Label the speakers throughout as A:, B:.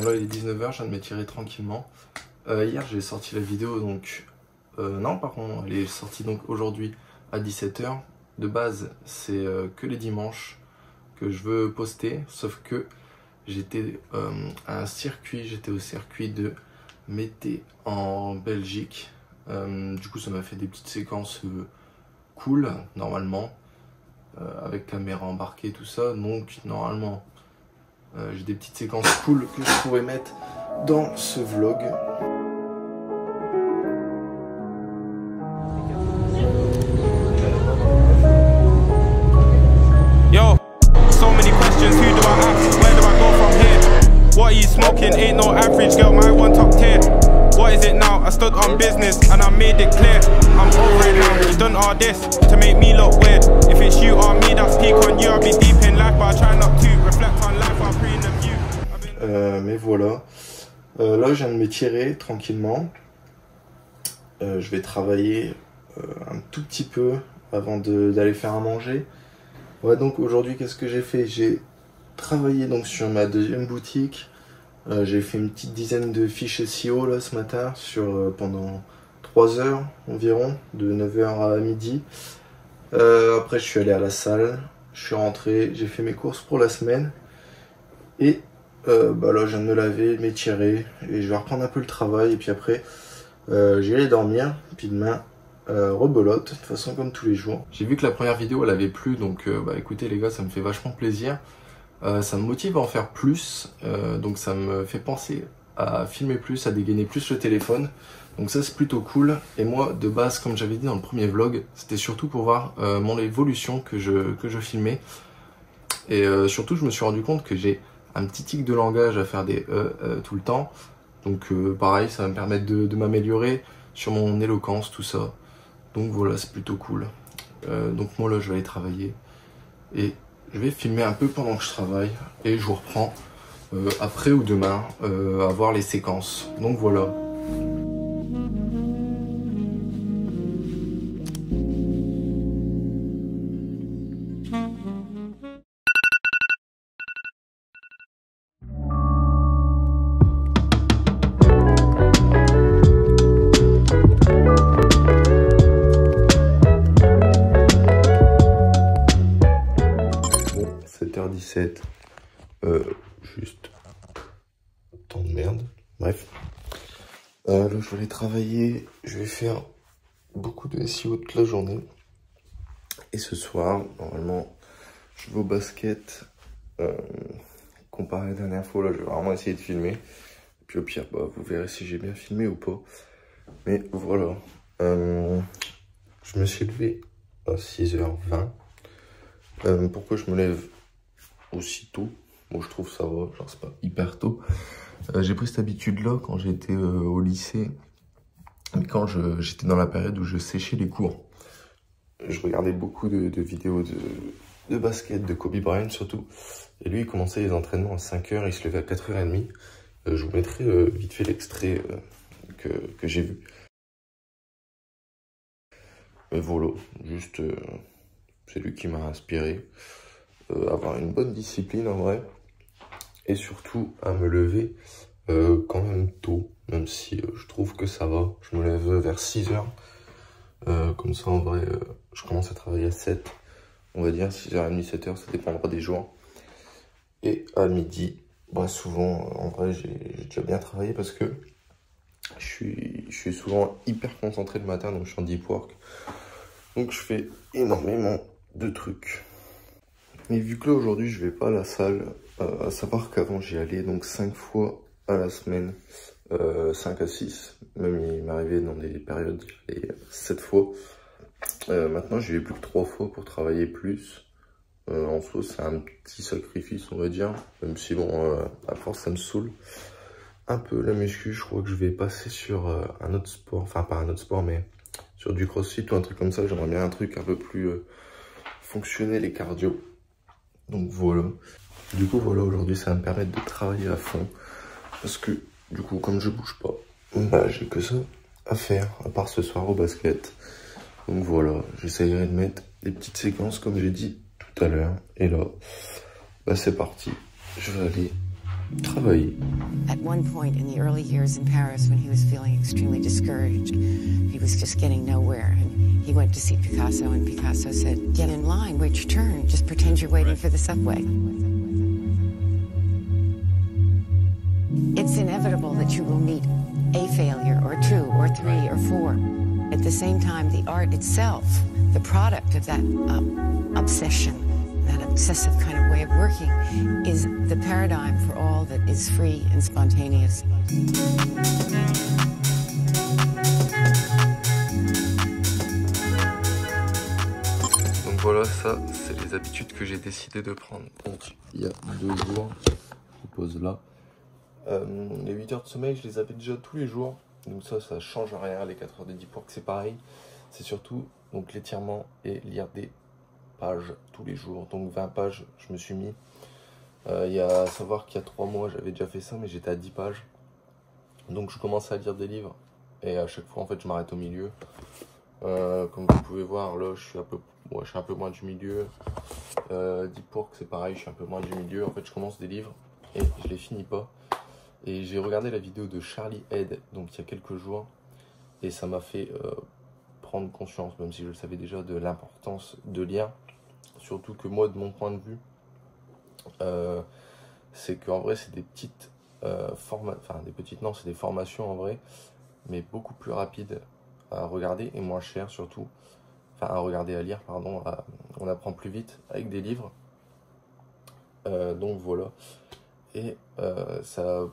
A: là il est 19 h, je viens de m'étirer tranquillement. Hier j'ai sorti la vidéo donc... non par contre elle est sortie donc aujourd'hui à 17 h. De base c'est que les dimanches que je veux poster, sauf que j'étais à un circuit, j'étais au circuit de Mété en Belgique. Du coup ça m'a fait des petites séquences cool normalement, avec caméra embarquée tout ça, donc normalement j'ai des petites séquences cool que je pourrais mettre dans ce vlog.
B: Yo, so many questions, who do I ask? Where do I go from here? What are you smoking? Ain't no average girl, my one top tier. What is it now? I stood on business and I made it clear. I'm over it now, you done all this to make me look weird. If it's you or me that speak on you, I'll be deep in life, but I try not to reflect on life while preying the view.
A: Mais voilà, là je viens de m'étirer tranquillement. Je vais travailler un tout petit peu avant d'aller faire à manger. Ouais, donc aujourd'hui qu'est-ce que j'ai fait? J'ai travaillé donc sur ma deuxième boutique. J'ai fait une petite dizaine de fiches SEO là ce matin pendant 3 heures environ, de 9 h à midi. Après je suis allé à la salle, je suis rentré, j'ai fait mes courses pour la semaine. Et là je viens de me laver, m'étirer et je vais reprendre un peu le travail. Et puis après j'irai dormir, puis demain rebelote, de toute façon comme tous les jours. J'ai vu que la première vidéo elle avait plu, donc écoutez les gars, ça me fait vachement plaisir. Ça me motive à en faire plus, donc ça me fait penser à filmer plus, à dégainer plus le téléphone. Donc ça c'est plutôt cool. Et moi de base, comme j'avais dit dans le premier vlog, c'était surtout pour voir mon évolution que je filmais. Et surtout je me suis rendu compte que j'ai un petit tic de langage à faire des tout le temps. Donc pareil, ça va me permettre de m'améliorer sur mon éloquence, tout ça. Donc voilà, c'est plutôt cool. Donc moi là je vais aller travailler et je vais filmer un peu pendant que je travaille et je vous reprends après ou demain à voir les séquences. Donc voilà. Bon, 7h17. Juste temps de merde. Bref. Là, je vais aller travailler. Je vais faire beaucoup de SEO toute la journée. Et ce soir, normalement, je vais au basket. Comparé à la dernière fois, là, je vais vraiment essayer de filmer. Et puis au pire, vous verrez si j'ai bien filmé ou pas. Mais voilà. Je me suis levé à 6h20. Pourquoi je me lève aussi tôt? Moi je trouve ça va, genre c'est pas hyper tôt. J'ai pris cette habitude là quand j'étais au lycée, mais quand j'étais dans la période où je séchais les cours. Je regardais beaucoup de vidéos de basket, de Kobe Bryant surtout. Et lui il commençait les entraînements à 5 h, il se levait à 4h30. Je vous mettrai vite fait l'extrait que j'ai vu. Mais voilà, juste c'est lui qui m'a inspiré. Avoir une bonne discipline en vrai. Et surtout à me lever quand même tôt. Même si je trouve que ça va. Je me lève vers 6 h. Comme ça en vrai, je commence à travailler à 7. On va dire 6h30, 7 h, ça dépendra des jours. Et à midi, souvent en vrai j'ai déjà bien travaillé parce que je suis souvent hyper concentré le matin, donc je suis en deep work. Donc je fais énormément de trucs. Mais vu que là aujourd'hui je vais pas à la salle, à savoir qu'avant j'y allais donc 5 fois à la semaine, 5 à 6, même il m'arrivait dans des périodes j'y allais 7 fois. Maintenant j'y vais plus que 3 fois pour travailler plus. En soi c'est un petit sacrifice on va dire, même si bon à force ça me saoule un peu la muscu. Je crois que je vais passer sur un autre sport, enfin pas un autre sport mais sur du crossfit ou un truc comme ça. J'aimerais bien un truc un peu plus fonctionnel et cardio. Donc voilà. Du coup voilà, aujourd'hui ça va me permettre de travailler à fond. Parce que du coup comme je bouge pas, j'ai que ça à faire, à part ce soir au basket. Donc voilà, j'essayerai de mettre des petites séquences comme j'ai dit tout à l'heure. Et là, c'est parti. Je vais aller travailler.
C: At one point in the early years in Paris, when he was feeling extremely discouraged, he was just getting nowhere. And he went to see Picasso, and Picasso said, "Get in line, wait your turn, just pretend you're waiting for the subway." It's inevitable that you will meet a failure, or two, or three, or four. At the same time, the art itself, the product of that obsession, that obsessive kind of way of working, is the paradigm for all that is free and spontaneous.
A: Donc voilà, ça, c'est les habitudes que j'ai décidé de prendre. Donc, il y a 2 jours, je pose là. Les 8 heures de sommeil, je les avais déjà tous les jours. Donc ça change rien. Les 4 heures de deep work, c'est pareil. C'est surtout donc l'étirement et lire des pages tous les jours. Donc 20 pages, je me suis mis. Il y a à savoir qu'il y a 3 mois, j'avais déjà fait ça, mais j'étais à 10 pages. Donc je commençais à lire des livres. Et à chaque fois, en fait, je m'arrête au milieu. Comme vous pouvez voir, là, je suis un peu moins du milieu. Deep work, c'est pareil, je suis un peu moins du milieu. En fait, je commence des livres et je les finis pas. Et j'ai regardé la vidéo de Charlie Head, donc il y a quelques jours, et ça m'a fait prendre conscience, même si je le savais déjà, de l'importance de lire. Surtout que moi, de mon point de vue, c'est qu'en vrai, c'est des petites c'est des formations en vrai, mais beaucoup plus rapides à regarder et moins chères surtout. Enfin, à lire, pardon. On apprend plus vite avec des livres. Donc voilà. Et ça a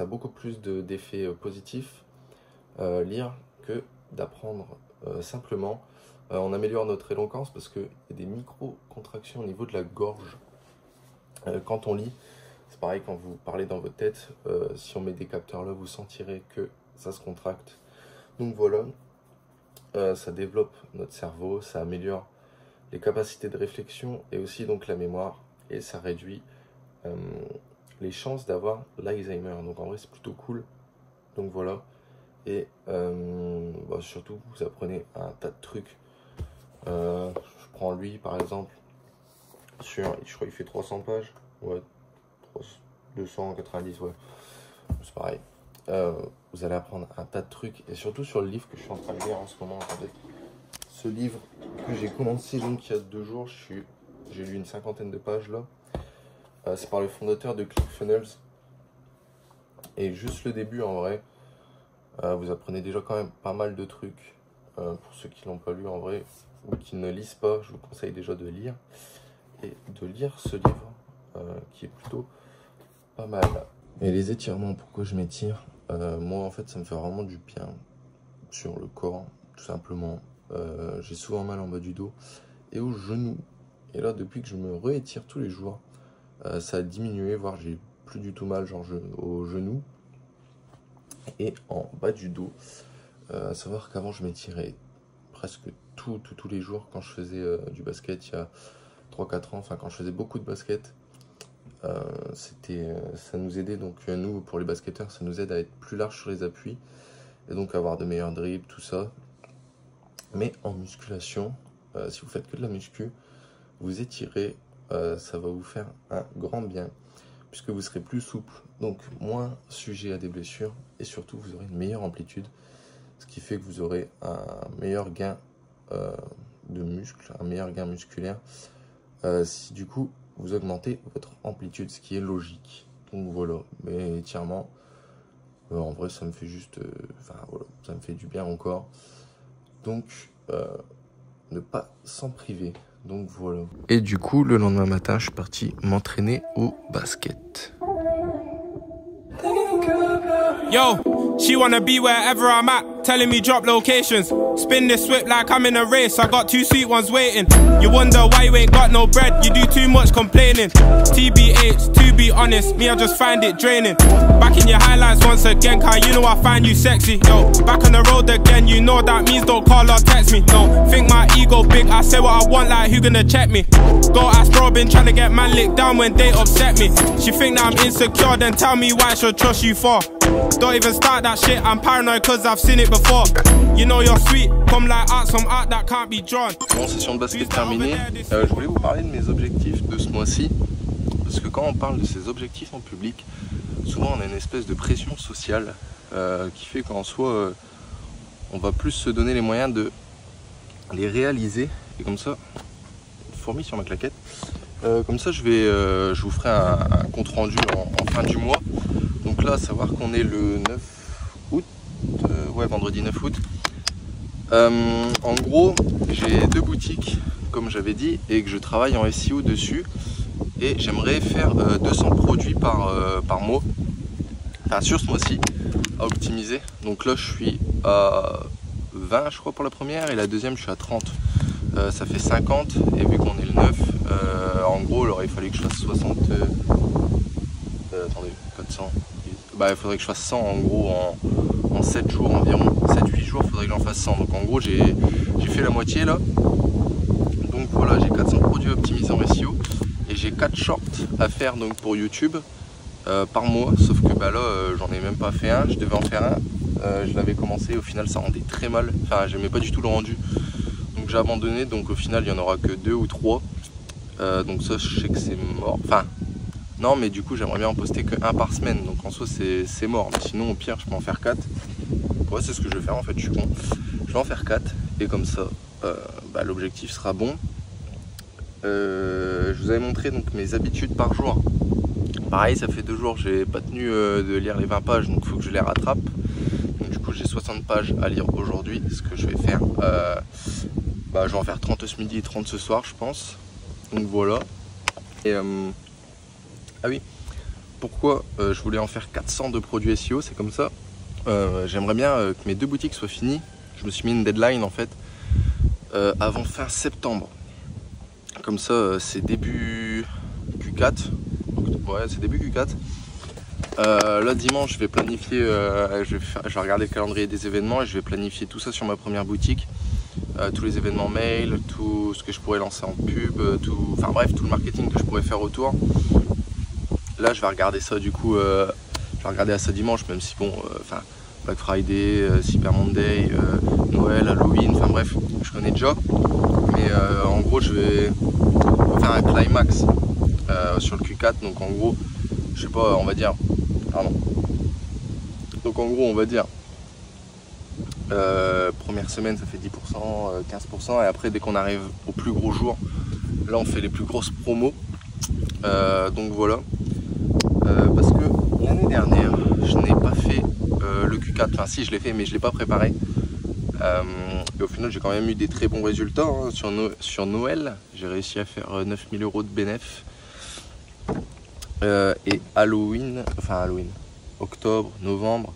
A: beaucoup plus d'effets positifs lire que d'apprendre simplement. On améliore notre éloquence parce qu'il y a des micro-contractions au niveau de la gorge quand on lit. C'est pareil quand vous parlez dans votre tête, si on met des capteurs là, vous sentirez que ça se contracte. Donc voilà, ça développe notre cerveau, ça améliore les capacités de réflexion et aussi donc la mémoire. Et ça réduit les chances d'avoir l'Alzheimer. Donc en vrai, c'est plutôt cool. Donc voilà. Et surtout, vous apprenez un tas de trucs. Je prends lui, par exemple. Je crois qu'il fait 300 pages. Ouais, 290, ouais. C'est pareil. Vous allez apprendre un tas de trucs. Et surtout sur le livre que je suis en train de lire en ce moment. Attendez. Ce livre que j'ai commencé donc il y a 2 jours. J'ai lu une 50aine de pages là. C'est par le fondateur de ClickFunnels. Et juste le début en vrai. Vous apprenez déjà quand même pas mal de trucs. Pour ceux qui l'ont pas lu en vrai ou qui ne lisent pas, je vous conseille déjà de lire. Et de lire ce livre qui est plutôt pas mal. Et les étirements, pourquoi je m'étire? Moi en fait ça me fait vraiment du bien sur le corps, tout simplement. J'ai souvent mal en bas du dos et aux genoux. Et là, depuis que je me réétire tous les jours, ça a diminué, voire j'ai plus du tout mal genre aux genoux et en bas du dos. À savoir qu'avant, je m'étirais presque tous les jours quand je faisais du basket il y a 3-4 ans. Enfin, quand je faisais beaucoup de basket, ça nous aidait. Donc nous, pour les basketteurs, ça nous aide à être plus large sur les appuis et donc avoir de meilleurs dribbles, tout ça. Mais en musculation, si vous faites que de la muscu, vous étirez, ça va vous faire un grand bien, puisque vous serez plus souple, donc moins sujet à des blessures, et surtout vous aurez une meilleure amplitude, ce qui fait que vous aurez un meilleur gain de muscle, un meilleur gain musculaire, si du coup vous augmentez votre amplitude, ce qui est logique. Donc voilà, mais étirement, en vrai ça me fait juste, voilà, ça me fait du bien encore. Donc ne pas s'en priver. Donc voilà. Et du coup, le lendemain matin, je suis parti m'entraîner au basket.
B: Yo, she wanna be wherever I'm at, telling me drop locations. Spin this whip like I'm in a race, I got 2 sweet ones waiting. You wonder why you ain't got no bread, you do too much complaining. TBH, to be honest, me I just find it draining. Back in your highlights once again, Kai, you know I find you sexy. Yo, back on the road again, you know that means don't call or text me. No, think my ego big, I say what I want, like who gonna check me? Go ask Robin, tryna get man licked down when they upset me. She think that I'm insecure, then tell me why I should trust you for. Don't even start that shit, I'm paranoid cause I've seen it before. You know you're sweet, come like art, some art that can't be drawn.
A: Bon, session de basket terminée. Je voulais vous parler de mes objectifs de ce mois-ci. Parce que quand on parle de ses objectifs en public, souvent on a une espèce de pression sociale qui fait qu'en soi, on va plus se donner les moyens de les réaliser. Et comme ça, une fourmi sur ma claquette. Comme ça, je vous ferai un compte rendu en fin du mois. Donc là, à savoir qu'on est le 9 août, ouais, vendredi 9 août. En gros, j'ai 2 boutiques, comme j'avais dit, et que je travaille en SEO dessus. Et j'aimerais faire 200 produits par mois, enfin sur ce mois-ci, à optimiser. Donc là, je suis à 20, je crois, pour la première, et la deuxième, je suis à 30. Ça fait 50, et vu qu'on est le 9, en gros, alors, il fallait que je fasse 60... attendez, 400... Bah, il faudrait que je fasse 100 en gros en 7 jours environ. 7-8 jours, il faudrait que j'en fasse 100. Donc en gros, j'ai fait la moitié là. Donc voilà, j'ai 400 produits optimisés en SEO. Et j'ai 4 shorts à faire donc pour YouTube par mois. Sauf que bah, là, j'en ai même pas fait un. Je devais en faire un. Je l'avais commencé. Au final, ça rendait très mal. Enfin, j'aimais pas du tout le rendu. Donc j'ai abandonné. Donc au final, il n'y en aura que 2 ou 3. Donc ça, je sais que c'est mort. Enfin... Non, mais du coup j'aimerais bien en poster que 1 par semaine, donc en soi c'est mort. Mais sinon au pire je peux en faire 4. Ouais, c'est ce que je vais faire en fait, je suis con. Je vais en faire 4 et comme ça bah, l'objectif sera bon. Je vous avais montré donc mes habitudes par jour. Pareil, ça fait 2 jours j'ai pas tenu de lire les 20 pages, donc il faut que je les rattrape. Donc du coup j'ai 60 pages à lire aujourd'hui. Ce que je vais faire, bah, je vais en faire 30 ce midi et 30 ce soir je pense. Donc voilà. Et ah oui, pourquoi je voulais en faire 400 de produits SEO, c'est comme ça. J'aimerais bien que mes 2 boutiques soient finies. Je me suis mis une deadline en fait avant fin septembre. Comme ça, c'est début Q4. Donc, ouais, c'est début Q4. Là dimanche, je vais planifier, je vais regarder le calendrier des événements et je vais planifier tout ça sur ma première boutique. Tous les événements mail, tout ce que je pourrais lancer en pub, enfin bref, tout le marketing que je pourrais faire autour. Là je vais regarder ça du coup, je vais regarder à ça dimanche, même si bon, enfin Black Friday, Cyber Monday, Noël, Halloween, enfin bref, je connais déjà. Mais en gros je vais faire un climax sur le Q4, donc en gros, je sais pas, on va dire, pardon. Donc en gros on va dire, première semaine ça fait 10%, 15%, et après dès qu'on arrive au plus gros jour, là on fait les plus grosses promos. Donc voilà. Parce que l'année dernière, je n'ai pas fait le Q4, enfin si je l'ai fait mais je ne l'ai pas préparé. Et au final j'ai quand même eu des très bons résultats hein. Sur Noël, j'ai réussi à faire 9000 € de bénéf. Et Halloween, octobre, novembre,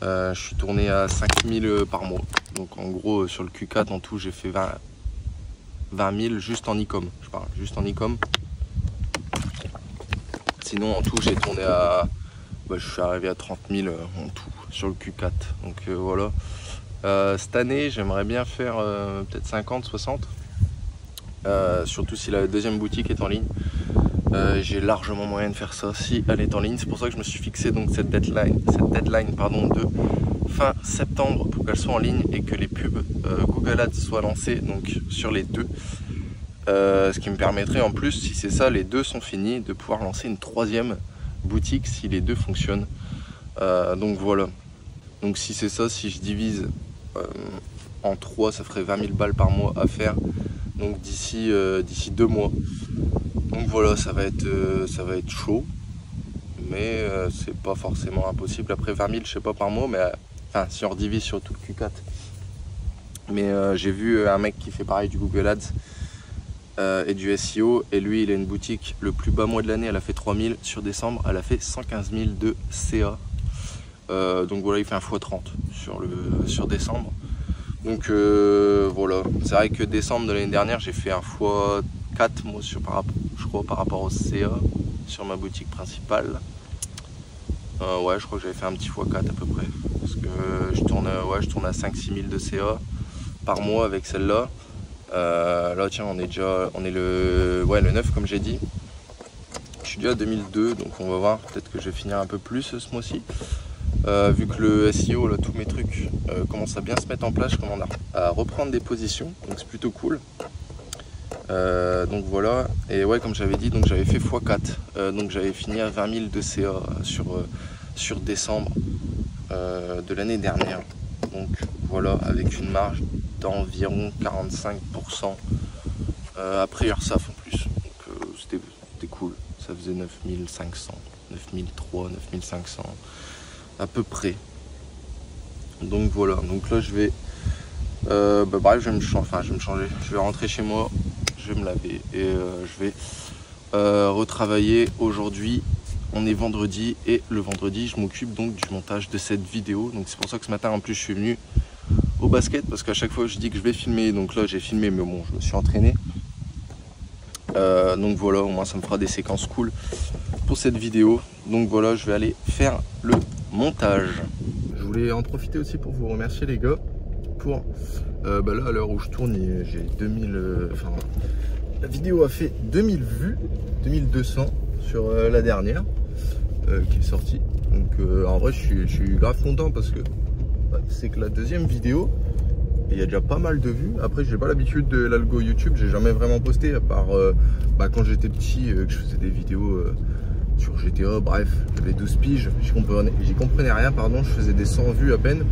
A: je suis tourné à 5000 par mois. Donc en gros sur le Q4 en tout j'ai fait 20 000 juste en e-com, je parle juste en e-com. Sinon en tout j'ai tourné à, bah, je suis arrivé à 30 000 en tout sur le Q4. Donc voilà. Cette année j'aimerais bien faire peut-être 50, 60. Surtout si la deuxième boutique est en ligne. J'ai largement moyen de faire ça si elle est en ligne. C'est pour ça que je me suis fixé donc cette deadline de fin septembre pour qu'elle soit en ligne et que les pubs Google Ads soient lancées donc sur les 2. Ce qui me permettrait en plus, si c'est ça, les 2 sont finis, de pouvoir lancer une 3e boutique si les 2 fonctionnent. Donc voilà. Donc si c'est ça, si je divise en 3, ça ferait 20 000 balles par mois à faire. Donc d'ici 2 mois. Donc voilà, ça va être chaud. Mais c'est pas forcément impossible. Après 20 000, je sais pas par mois, mais enfin si on redivise sur tout le Q4. Mais j'ai vu un mec qui fait pareil du Google Ads. Et du SEO, et lui il a une boutique, le plus bas mois de l'année elle a fait 3000, sur décembre elle a fait 115 000 de CA. Donc voilà, il fait un x30 sur décembre. Donc voilà, c'est vrai que décembre de l'année dernière j'ai fait un x4 moi je crois par rapport au CA sur ma boutique principale. Ouais, je crois que j'avais fait un petit x4 à peu près, parce que je tourne à 5-6 000 de CA par mois avec celle-là. Là tiens, on est le 9 comme j'ai dit. Je suis déjà à 2002, donc on va voir, peut-être que je vais finir un peu plus ce mois-ci. Vu que le SEO, là, tous mes trucs commencent à bien se mettre en place, je commence à reprendre des positions, donc c'est plutôt cool. Donc voilà, et ouais, comme j'avais dit, donc j'avais fait x4, donc j'avais fini à 20 000 de CA sur décembre de l'année dernière. Donc voilà, avec une marge d'environ 45% après URSAF en plus. Donc c'était cool, ça faisait 9500, 9300, 9500 à peu près. Donc voilà, donc là je vais bref, je vais me changer, je vais rentrer chez moi, je vais me laver et je vais retravailler aujourd'hui. On est vendredi et le vendredi je m'occupe donc du montage de cette vidéo. Donc c'est pour ça que ce matin en plus je suis venu au basket, parce qu'à chaque fois je dis que je vais filmer, donc là j'ai filmé, mais bon, je me suis entraîné. Donc voilà, au moins ça me fera des séquences cool pour cette vidéo. Donc voilà, je vais aller faire le montage. Je voulais en profiter aussi pour vous remercier les gars pour là à l'heure où je tourne, j'ai 2000 la vidéo a fait 2000 vues, 2200 sur la dernière qui est sortie. Donc en vrai je suis grave content, parce que c'est que la deuxième vidéo, il y a déjà pas mal de vues. Après j'ai pas l'habitude de l'algo YouTube, j'ai jamais vraiment posté à part quand j'étais petit, que je faisais des vidéos sur GTA. Bref, j'avais 12 piges, j'y comprenais rien, pardon, je faisais des 100 vues à peine.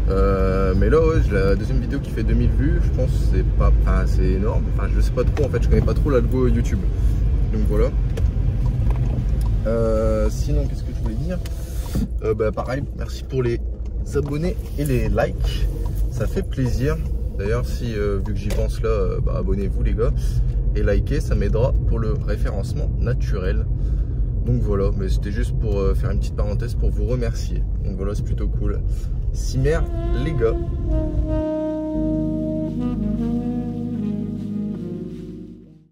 A: Mais là ouais, la deuxième vidéo qui fait 2000 vues, je pense que c'est pas, c'est énorme. Enfin je sais pas trop, en fait je connais pas trop l'algo YouTube. Donc voilà. Sinon qu'est-ce que je voulais dire, pareil, merci pour les abonnés et les likes, ça fait plaisir. D'ailleurs si vu que j'y pense là, abonnez-vous les gars et likez, ça m'aidera pour le référencement naturel. Donc voilà, mais c'était juste pour faire une petite parenthèse pour vous remercier. Donc voilà, c'est plutôt cool. Cimer les gars.